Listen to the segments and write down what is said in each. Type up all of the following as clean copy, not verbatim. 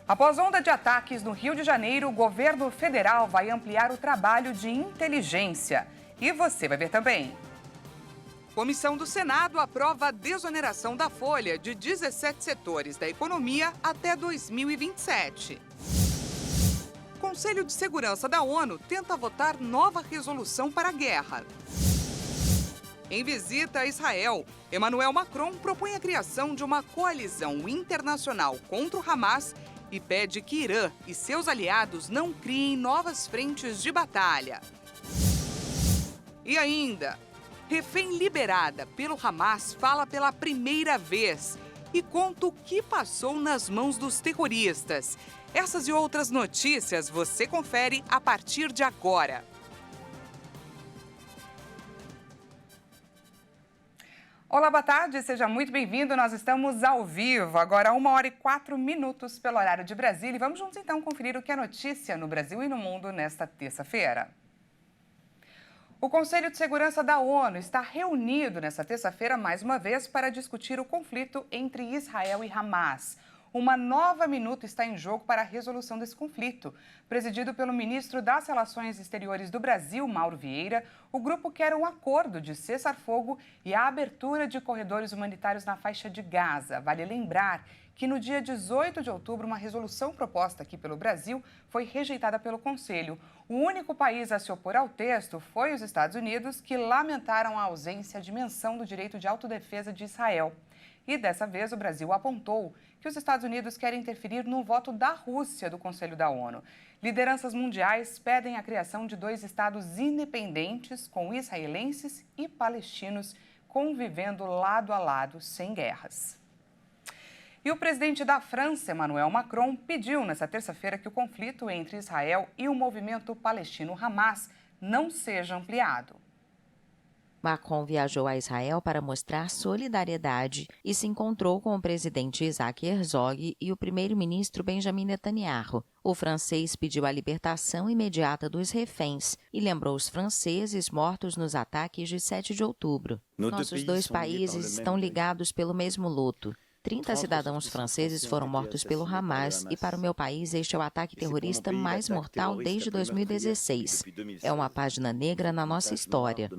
Após onda de ataques no Rio de Janeiro, o governo federal vai ampliar o trabalho de inteligência. E você vai ver também. Comissão do Senado aprova a desoneração da folha de 17 setores da economia até 2027. Conselho de Segurança da ONU tenta votar nova resolução para a guerra. Em visita a Israel, Emmanuel Macron propõe a criação de uma coalizão internacional contra o Hamas e pede que Irã e seus aliados não criem novas frentes de batalha. E ainda, refém liberada pelo Hamas fala pela primeira vez e conta o que passou nas mãos dos terroristas. Essas e outras notícias você confere a partir de agora. Olá, boa tarde, seja muito bem-vindo. Nós estamos ao vivo, agora 1h04 pelo horário de Brasília. E vamos juntos então conferir o que é notícia no Brasil e no mundo nesta terça-feira. O Conselho de Segurança da ONU está reunido nesta terça-feira mais uma vez para discutir o conflito entre Israel e Hamas. Uma nova minuta está em jogo para a resolução desse conflito. Presidido pelo ministro das Relações Exteriores do Brasil, Mauro Vieira, o grupo quer um acordo de cessar-fogo e a abertura de corredores humanitários na faixa de Gaza. Vale lembrar que no dia 18 de outubro, uma resolução proposta aqui pelo Brasil foi rejeitada pelo Conselho. O único país a se opor ao texto foi os Estados Unidos, que lamentaram a ausência de menção do direito de autodefesa de Israel. E dessa vez o Brasil apontou que os Estados Unidos querem interferir no voto da Rússia do Conselho da ONU. Lideranças mundiais pedem a criação de 2 estados independentes, com israelenses e palestinos convivendo lado a lado sem guerras. E o presidente da França, Emmanuel Macron, pediu nesta terça-feira que o conflito entre Israel e o movimento palestino Hamas não seja ampliado. Macron viajou a Israel para mostrar solidariedade e se encontrou com o presidente Isaac Herzog e o primeiro-ministro Benjamin Netanyahu. O francês pediu a libertação imediata dos reféns e lembrou os franceses mortos nos ataques de 7 de outubro. Nossos 2 países estão ligados pelo mesmo luto. 30 cidadãos franceses foram mortos pelo Hamas e para o meu país este é o ataque terrorista mais mortal desde 2016. É uma página negra na nossa história.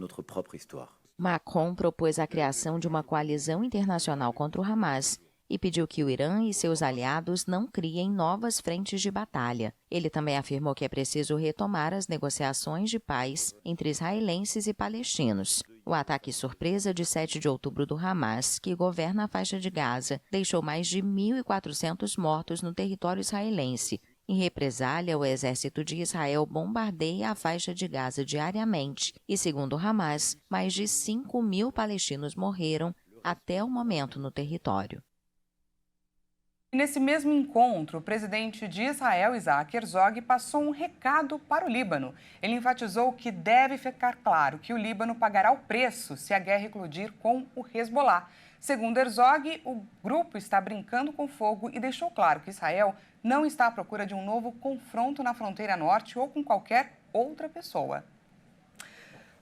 Macron propôs a criação de uma coalizão internacional contra o Hamas e pediu que o Irã e seus aliados não criem novas frentes de batalha. Ele também afirmou que é preciso retomar as negociações de paz entre israelenses e palestinos. O ataque surpresa de 7 de outubro do Hamas, que governa a faixa de Gaza, deixou mais de 1.400 mortos no território israelense. Em represália, o exército de Israel bombardeia a faixa de Gaza diariamente e, segundo o Hamas, mais de 5.000 palestinos morreram até o momento no território. Nesse mesmo encontro, o presidente de Israel, Isaac Herzog, passou um recado para o Líbano. Ele enfatizou que deve ficar claro que o Líbano pagará o preço se a guerra eclodir com o Hezbollah. Segundo Herzog, o grupo está brincando com fogo e deixou claro que Israel não está à procura de um novo confronto na fronteira norte ou com qualquer outra pessoa.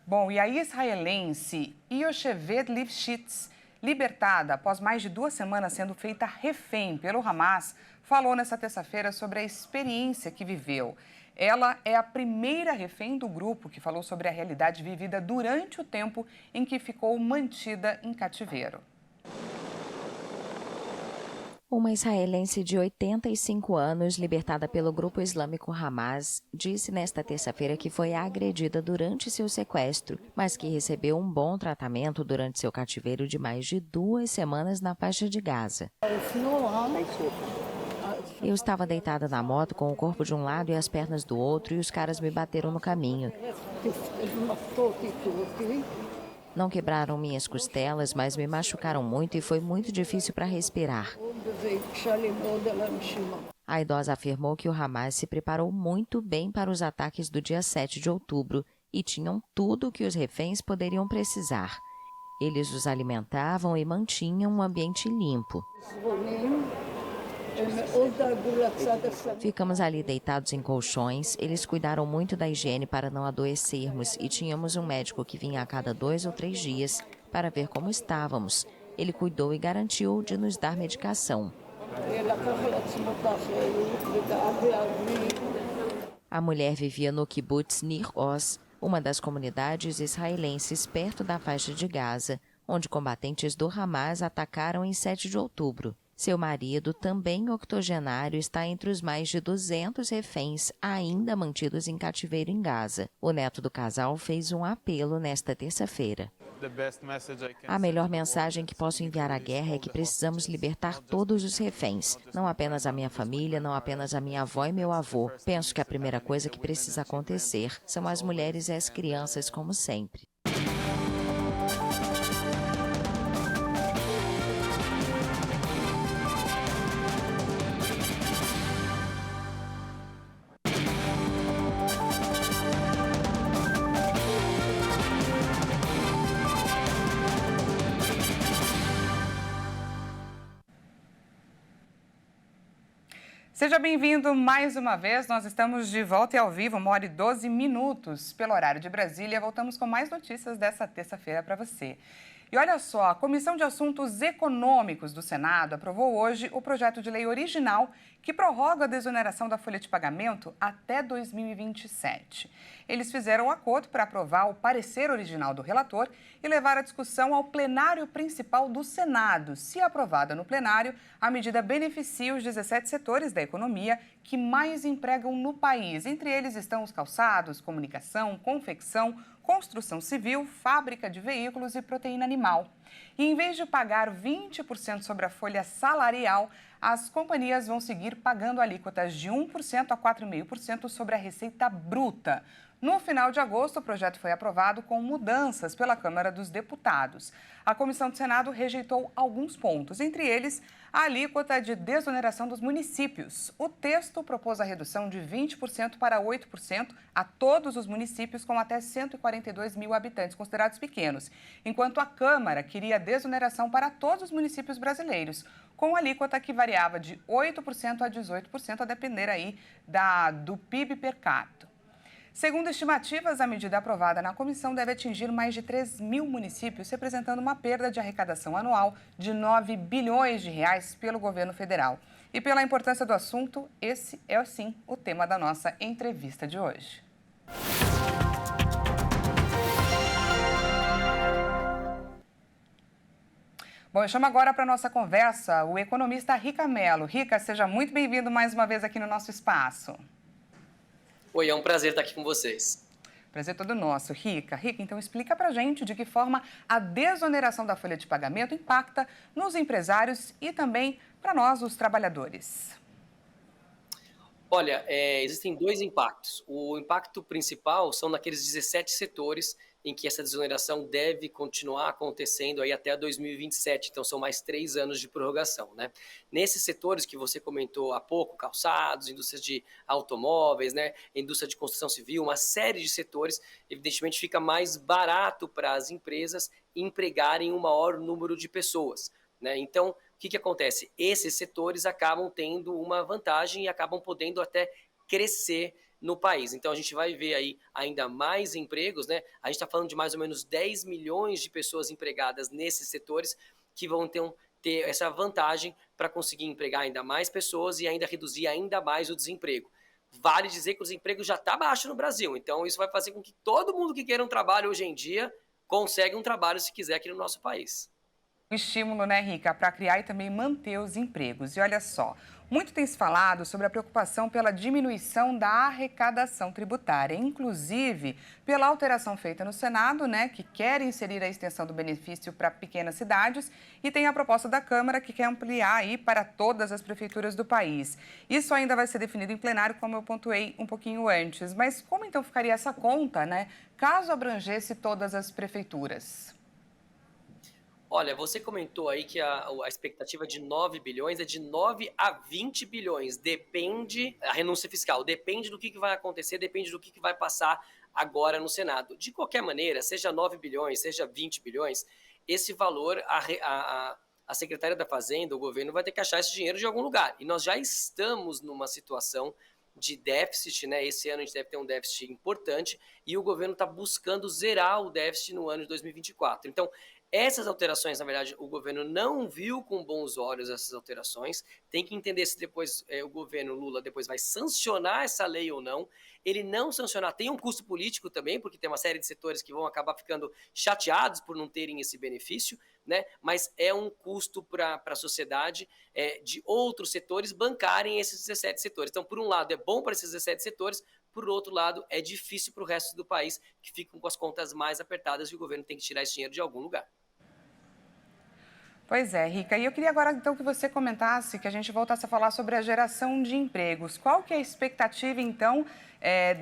Bom, e a israelense Yocheved Lifshitz, libertada após mais de 2 semanas sendo feita refém pelo Hamas, falou nesta terça-feira sobre a experiência que viveu. Ela é a primeira refém do grupo que falou sobre a realidade vivida durante o tempo em que ficou mantida em cativeiro. Uma israelense de 85 anos, libertada pelo grupo islâmico Hamas, disse nesta terça-feira que foi agredida durante seu sequestro, mas que recebeu um bom tratamento durante seu cativeiro de mais de 2 semanas na faixa de Gaza. Eu estava deitada na moto com o corpo de um lado e as pernas do outro e os caras me bateram no caminho. Não quebraram minhas costelas, mas me machucaram muito e foi muito difícil para respirar. A idosa afirmou que o Hamas se preparou muito bem para os ataques do dia 7 de outubro e tinham tudo o que os reféns poderiam precisar. Eles os alimentavam e mantinham um ambiente limpo. Ficamos ali deitados em colchões, eles cuidaram muito da higiene para não adoecermos e tínhamos um médico que vinha a cada 2 ou 3 dias para ver como estávamos. Ele cuidou e garantiu de nos dar medicação. A mulher vivia no kibbutz Nir Oz, uma das comunidades israelenses perto da faixa de Gaza, onde combatentes do Hamas atacaram em 7 de outubro. Seu marido, também octogenário, está entre os mais de 200 reféns ainda mantidos em cativeiro em Gaza. O neto do casal fez um apelo nesta terça-feira. A melhor mensagem que posso enviar à guerra é que precisamos libertar todos os reféns, não apenas a minha família, não apenas a minha avó e meu avô. Penso que a primeira coisa que precisa acontecer são as mulheres e as crianças, como sempre. Seja bem-vindo mais uma vez, nós estamos de volta e ao vivo, 1h12 pelo horário de Brasília. Voltamos com mais notícias dessa terça-feira para você. E olha só, a Comissão de Assuntos Econômicos do Senado aprovou hoje o projeto de lei original que prorroga a desoneração da folha de pagamento até 2027. Eles fizeram um acordo para aprovar o parecer original do relator e levar a discussão ao plenário principal do Senado. Se aprovada no plenário, a medida beneficia os 17 setores da economia que mais empregam no país. Entre eles estão os calçados, comunicação, confecção, construção civil, fábrica de veículos e proteína animal. E em vez de pagar 20% sobre a folha salarial, as companhias vão seguir pagando alíquotas de 1% a 4,5% sobre a receita bruta. No final de agosto, o projeto foi aprovado com mudanças pela Câmara dos Deputados. A Comissão do Senado rejeitou alguns pontos, entre eles a alíquota de desoneração dos municípios. O texto propôs a redução de 20% para 8% a todos os municípios com até 142 mil habitantes, considerados pequenos, enquanto a Câmara queria a desoneração para todos os municípios brasileiros, com alíquota que variava de 8% a 18%, a depender aí do PIB per capita. Segundo estimativas, a medida aprovada na comissão deve atingir mais de 3 mil municípios, representando uma perda de arrecadação anual de 9 bilhões de reais pelo governo federal. E pela importância do assunto, esse é, sim, o tema da nossa entrevista de hoje. Bom, eu chamo agora para a nossa conversa o economista Rica Mello. Rica, seja muito bem-vindo mais uma vez aqui no nosso espaço. Oi, é um prazer estar aqui com vocês. Prazer todo nosso. Rica, então explica pra gente de que forma a desoneração da folha de pagamento impacta nos empresários e também para nós, os trabalhadores. Olha, existem dois impactos. O impacto principal são naqueles 17 setores em que essa desoneração deve continuar acontecendo aí até 2027, então são mais 3 anos de prorrogação, né? Nesses setores que você comentou há pouco, calçados, indústrias de automóveis, né, indústria de construção civil, uma série de setores, evidentemente fica mais barato para as empresas empregarem um maior número de pessoas, né? Então, o que acontece? Esses setores acabam tendo uma vantagem e acabam podendo até crescer no país. Então, a gente vai ver aí ainda mais empregos, né? A gente está falando de mais ou menos 10 milhões de pessoas empregadas nesses setores que vão ter essa vantagem para conseguir empregar ainda mais pessoas e ainda reduzir ainda mais o desemprego. Vale dizer que o desemprego já está baixo no Brasil, então isso vai fazer com que todo mundo que queira um trabalho hoje em dia consiga um trabalho se quiser aqui no nosso país. O estímulo, né, Rica, para criar e também manter os empregos. E olha só, muito tem se falado sobre a preocupação pela diminuição da arrecadação tributária, inclusive pela alteração feita no Senado, né, que quer inserir a extensão do benefício para pequenas cidades, e tem a proposta da Câmara que quer ampliar aí para todas as prefeituras do país. Isso ainda vai ser definido em plenário, como eu pontuei um pouquinho antes. Mas como então ficaria essa conta, né, caso abrangesse todas as prefeituras? Olha, você comentou aí que a expectativa de 9 bilhões é de 9 a 20 bilhões. Depende, a renúncia fiscal, depende do que vai acontecer, depende do que vai passar agora no Senado. De qualquer maneira, seja 9 bilhões, seja 20 bilhões, esse valor, a Secretaria da Fazenda, o governo vai ter que achar esse dinheiro de algum lugar. E nós já estamos numa situação de déficit, né? Esse ano a gente deve ter um déficit importante e o governo está buscando zerar o déficit no ano de 2024. Então, Essas alterações, na verdade, o governo não viu com bons olhos essas alterações, tem que entender se depois o governo Lula depois vai sancionar essa lei ou não. Ele não sancionar tem um custo político também, porque tem uma série de setores que vão acabar ficando chateados por não terem esse benefício, né? Mas é um custo para a sociedade de outros setores bancarem esses 17 setores. Então, por um lado, é bom para esses 17 setores, por outro lado, é difícil para o resto do país, que ficam com as contas mais apertadas e o governo tem que tirar esse dinheiro de algum lugar. Pois é, Rica. E eu queria agora então que você comentasse, que a gente voltasse a falar sobre a geração de empregos. Qual que é a expectativa então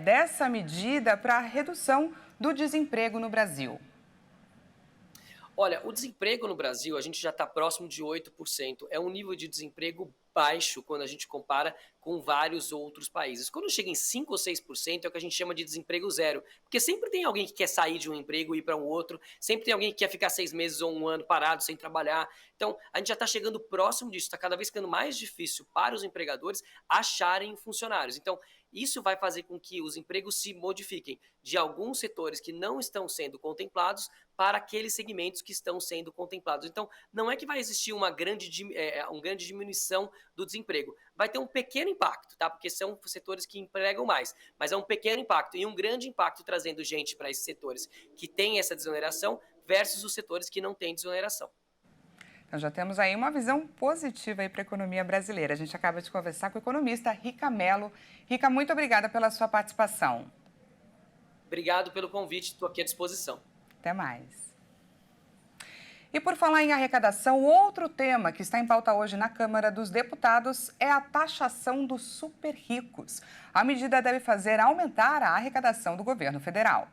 dessa medida para a redução do desemprego no Brasil? Olha, o desemprego no Brasil, a gente já está próximo de 8%. É um nível de desemprego baixo quando a gente compara com vários outros países. Quando chega em 5 ou 6%, é o que a gente chama de desemprego zero. Porque sempre tem alguém que quer sair de um emprego e ir para um outro, sempre tem alguém que quer ficar 6 meses ou um ano parado sem trabalhar. Então, a gente já está chegando próximo disso, está cada vez ficando mais difícil para os empregadores acharem funcionários. Então, isso vai fazer com que os empregos se modifiquem de alguns setores que não estão sendo contemplados para aqueles segmentos que estão sendo contemplados. Então, não é que vai existir uma grande diminuição do desemprego. Vai ter um pequeno impacto, tá? Porque são setores que empregam mais, mas é um pequeno impacto e um grande impacto trazendo gente para esses setores que têm essa desoneração versus os setores que não têm desoneração. Então já temos aí uma visão positiva para a economia brasileira. A gente acaba de conversar com o economista Rica Mello. Rica, muito obrigada pela sua participação. Obrigado pelo convite, estou aqui à disposição. Até mais. E por falar em arrecadação, outro tema que está em pauta hoje na Câmara dos Deputados é a taxação dos super ricos. A medida deve fazer aumentar a arrecadação do governo federal.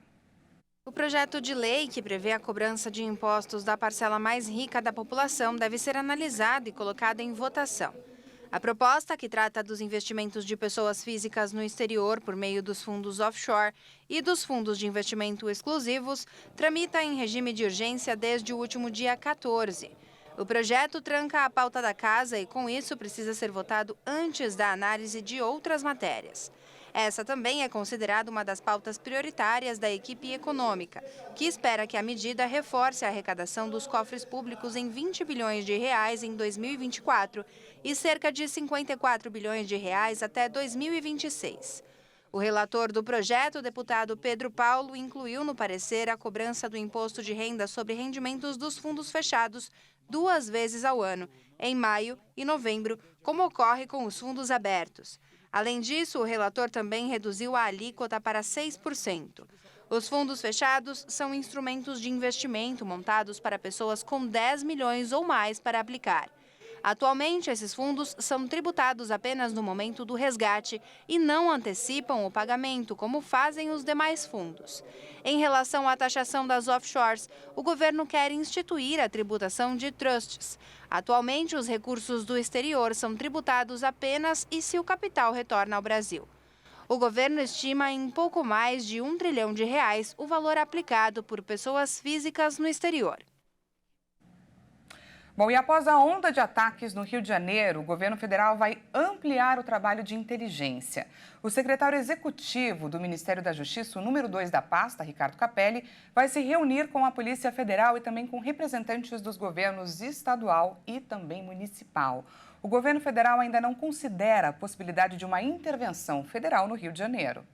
O projeto de lei que prevê a cobrança de impostos da parcela mais rica da população deve ser analisado e colocado em votação. A proposta, que trata dos investimentos de pessoas físicas no exterior por meio dos fundos offshore e dos fundos de investimento exclusivos, tramita em regime de urgência desde o último dia 14. O projeto tranca a pauta da casa e, com isso, precisa ser votado antes da análise de outras matérias. Essa também é considerada uma das pautas prioritárias da equipe econômica, que espera que a medida reforce a arrecadação dos cofres públicos em 20 bilhões de reais em 2024 e cerca de 54 bilhões de reais até 2026. O relator do projeto, o deputado Pedro Paulo, incluiu no parecer a cobrança do imposto de renda sobre rendimentos dos fundos fechados 2 vezes ao ano, em maio e novembro, como ocorre com os fundos abertos. Além disso, o relator também reduziu a alíquota para 6%. Os fundos fechados são instrumentos de investimento montados para pessoas com 10 milhões ou mais para aplicar. Atualmente, esses fundos são tributados apenas no momento do resgate e não antecipam o pagamento, como fazem os demais fundos. Em relação à taxação das offshores, o governo quer instituir a tributação de trusts. Atualmente, os recursos do exterior são tributados apenas e se o capital retorna ao Brasil. O governo estima em pouco mais de R$1 trilhão o valor aplicado por pessoas físicas no exterior. Bom, e após a onda de ataques no Rio de Janeiro, o governo federal vai ampliar o trabalho de inteligência. O secretário executivo do Ministério da Justiça, o número 2 da pasta, Ricardo Capelli, vai se reunir com a Polícia Federal e também com representantes dos governos estadual e também municipal. O governo federal ainda não considera a possibilidade de uma intervenção federal no Rio de Janeiro.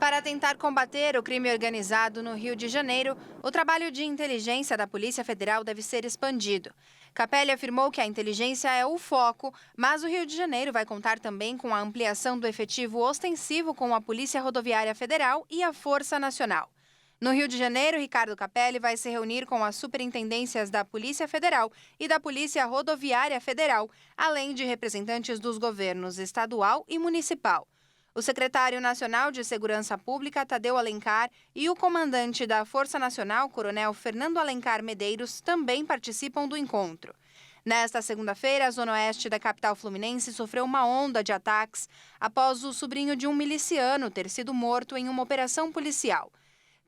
Para tentar combater o crime organizado no Rio de Janeiro, o trabalho de inteligência da Polícia Federal deve ser expandido. Capelli afirmou que a inteligência é o foco, mas o Rio de Janeiro vai contar também com a ampliação do efetivo ostensivo com a Polícia Rodoviária Federal e a Força Nacional. No Rio de Janeiro, Ricardo Capelli vai se reunir com as superintendências da Polícia Federal e da Polícia Rodoviária Federal, além de representantes dos governos estadual e municipal. O secretário nacional de Segurança Pública, Tadeu Alencar, e o comandante da Força Nacional, coronel Fernando Alencar Medeiros, também participam do encontro. Nesta segunda-feira, a zona oeste da capital fluminense sofreu uma onda de ataques após o sobrinho de um miliciano ter sido morto em uma operação policial.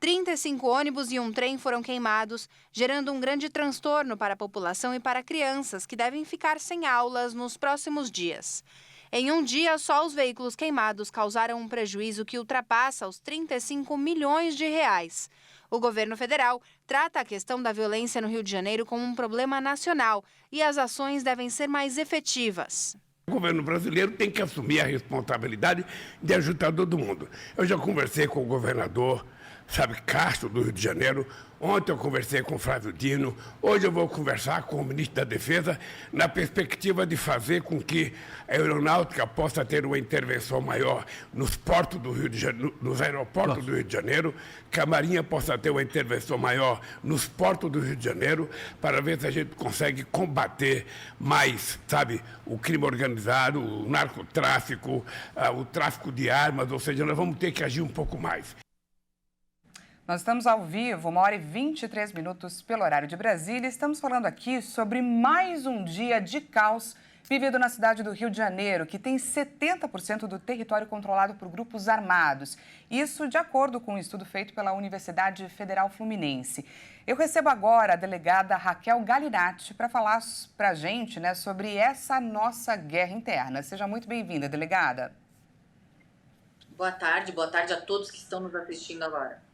35 ônibus e um trem foram queimados, gerando um grande transtorno para a população e para crianças que devem ficar sem aulas nos próximos dias. Em um dia, só os veículos queimados causaram um prejuízo que ultrapassa os 35 milhões de reais. O governo federal trata a questão da violência no Rio de Janeiro como um problema nacional e as ações devem ser mais efetivas. O governo brasileiro tem que assumir a responsabilidade de ajudar todo mundo. Eu já conversei com o governador, Castro, do Rio de Janeiro. Ontem eu conversei com o Flávio Dino. Hoje eu vou conversar com o ministro da Defesa na perspectiva de fazer com que a aeronáutica possa ter uma intervenção maior nos portos do Rio de Janeiro, nos aeroportos do Rio de Janeiro, que a Marinha possa ter uma intervenção maior nos portos do Rio de Janeiro, para ver se a gente consegue combater mais, o crime organizado, o narcotráfico, o tráfico de armas, ou seja, nós vamos ter que agir um pouco mais. Nós estamos ao vivo, 1h23 pelo horário de Brasília. Estamos falando aqui sobre mais um dia de caos vivido na cidade do Rio de Janeiro, que tem 70% do território controlado por grupos armados. Isso de acordo com um estudo feito pela Universidade Federal Fluminense. Eu recebo agora a delegada Raquel Galinatti para falar para a gente, sobre essa nossa guerra interna. Seja muito bem-vinda, delegada. Boa tarde a todos que estão nos assistindo agora.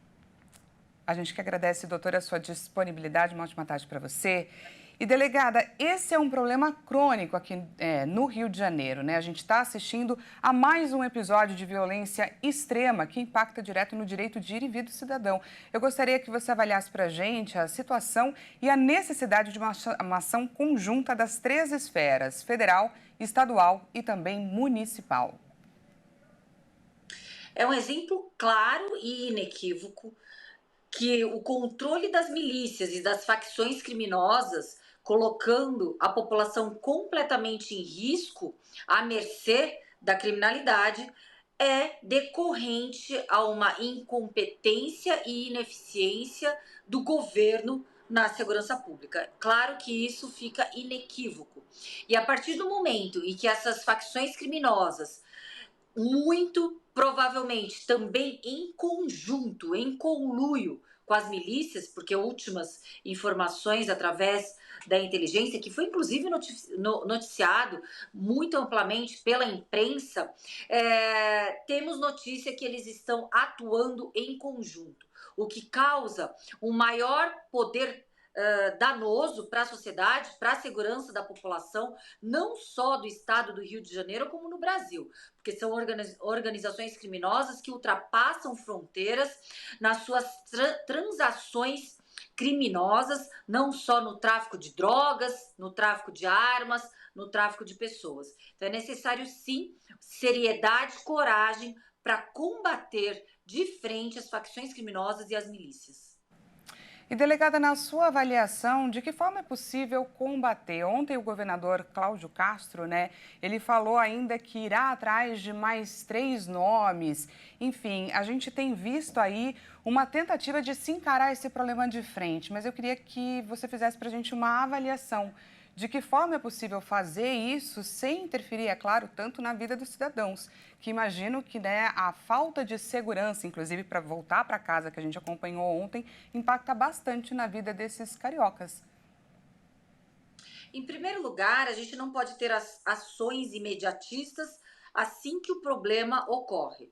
A gente que agradece, doutora, a sua disponibilidade. Uma ótima tarde para você. E, delegada, esse é um problema crônico aqui no Rio de Janeiro, A gente está assistindo a mais um episódio de violência extrema que impacta direto no direito de ir e vir do cidadão. Eu gostaria que você avaliasse para a gente a situação e a necessidade de uma ação conjunta das 3 esferas, federal, estadual e também municipal. É um exemplo claro e inequívoco que o controle das milícias e das facções criminosas, colocando a população completamente em risco, à mercê da criminalidade, é decorrente a uma incompetência e ineficiência do governo na segurança pública. Claro que isso fica inequívoco. E a partir do momento em que essas facções criminosas, muito provavelmente também em conjunto, em conluio com as milícias, porque últimas informações através da inteligência, que foi inclusive noticiado muito amplamente pela imprensa, temos notícia que eles estão atuando em conjunto, o que causa um maior poder danoso para a sociedade, para a segurança da população, não só do estado do Rio de Janeiro, como no Brasil, porque são organizações criminosas que ultrapassam fronteiras nas suas transações criminosas, não só no tráfico de drogas, no tráfico de armas, no tráfico de pessoas. Então é necessário, sim, seriedade, coragem para combater de frente as facções criminosas e as milícias. E, delegada, na sua avaliação, de que forma é possível combater? Ontem o governador Cláudio Castro, ele falou ainda que irá atrás de mais 3 nomes. Enfim, a gente tem visto aí uma tentativa de se encarar esse problema de frente, mas eu queria que você fizesse para a gente uma avaliação. De que forma é possível fazer isso sem interferir, é claro, tanto na vida dos cidadãos, que imagino que a falta de segurança, inclusive para voltar para casa, que a gente acompanhou ontem, impacta bastante na vida desses cariocas. Em primeiro lugar, a gente não pode ter ações imediatistas assim que o problema ocorre.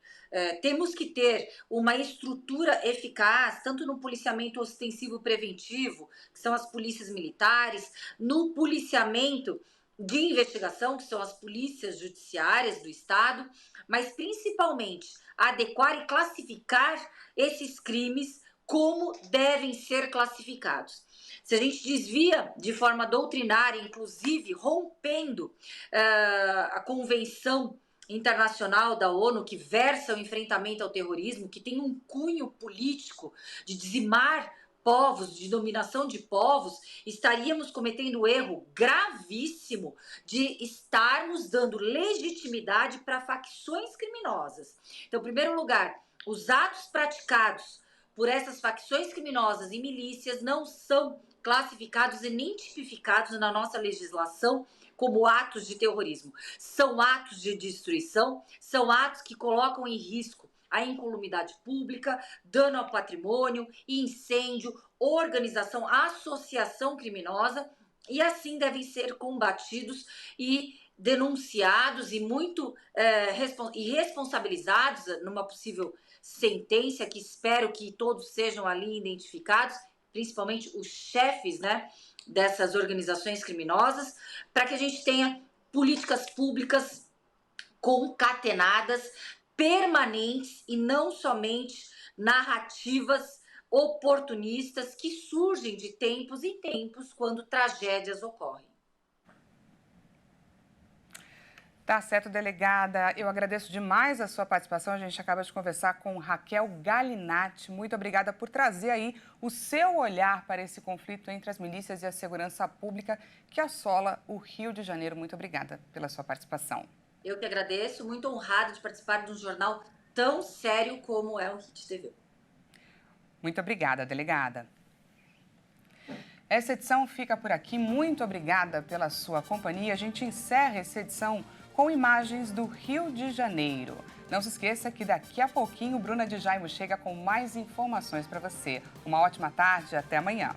Temos que ter uma estrutura eficaz, tanto no policiamento ostensivo preventivo, que são as polícias militares, no policiamento de investigação, que são as polícias judiciárias do Estado, mas principalmente adequar e classificar esses crimes como devem ser classificados. Se a gente desvia de forma doutrinária, inclusive rompendo a Convenção Internacional da ONU, que versa o enfrentamento ao terrorismo, que tem um cunho político de dizimar povos, de dominação de povos, estaríamos cometendo o erro gravíssimo de estarmos dando legitimidade para facções criminosas. Então, em primeiro lugar, os atos praticados por essas facções criminosas e milícias não são classificados e nem tipificados na nossa legislação como atos de terrorismo. São atos de destruição, são atos que colocam em risco a incolumidade pública, dano ao patrimônio, incêndio, organização, associação criminosa, e assim devem ser combatidos e denunciados e muito responsabilizados numa possível sentença, que espero que todos sejam ali identificados, principalmente os chefes, né, dessas organizações criminosas, para que a gente tenha políticas públicas concatenadas, permanentes e não somente narrativas oportunistas que surgem de tempos em tempos quando tragédias ocorrem. Tá certo, delegada. Eu agradeço demais a sua participação. A gente acaba de conversar com Raquel Galinatti. Muito obrigada por trazer aí o seu olhar para esse conflito entre as milícias e a segurança pública que assola o Rio de Janeiro. Muito obrigada pela sua participação. Eu que agradeço, muito honrada de participar de um jornal tão sério como é o Hit TV. Muito obrigada, delegada. Essa edição fica por aqui. Muito obrigada pela sua companhia. A gente encerra essa edição com imagens do Rio de Janeiro. Não se esqueça que daqui a pouquinho Bruna de Jaimo chega com mais informações para você. Uma ótima tarde e até amanhã.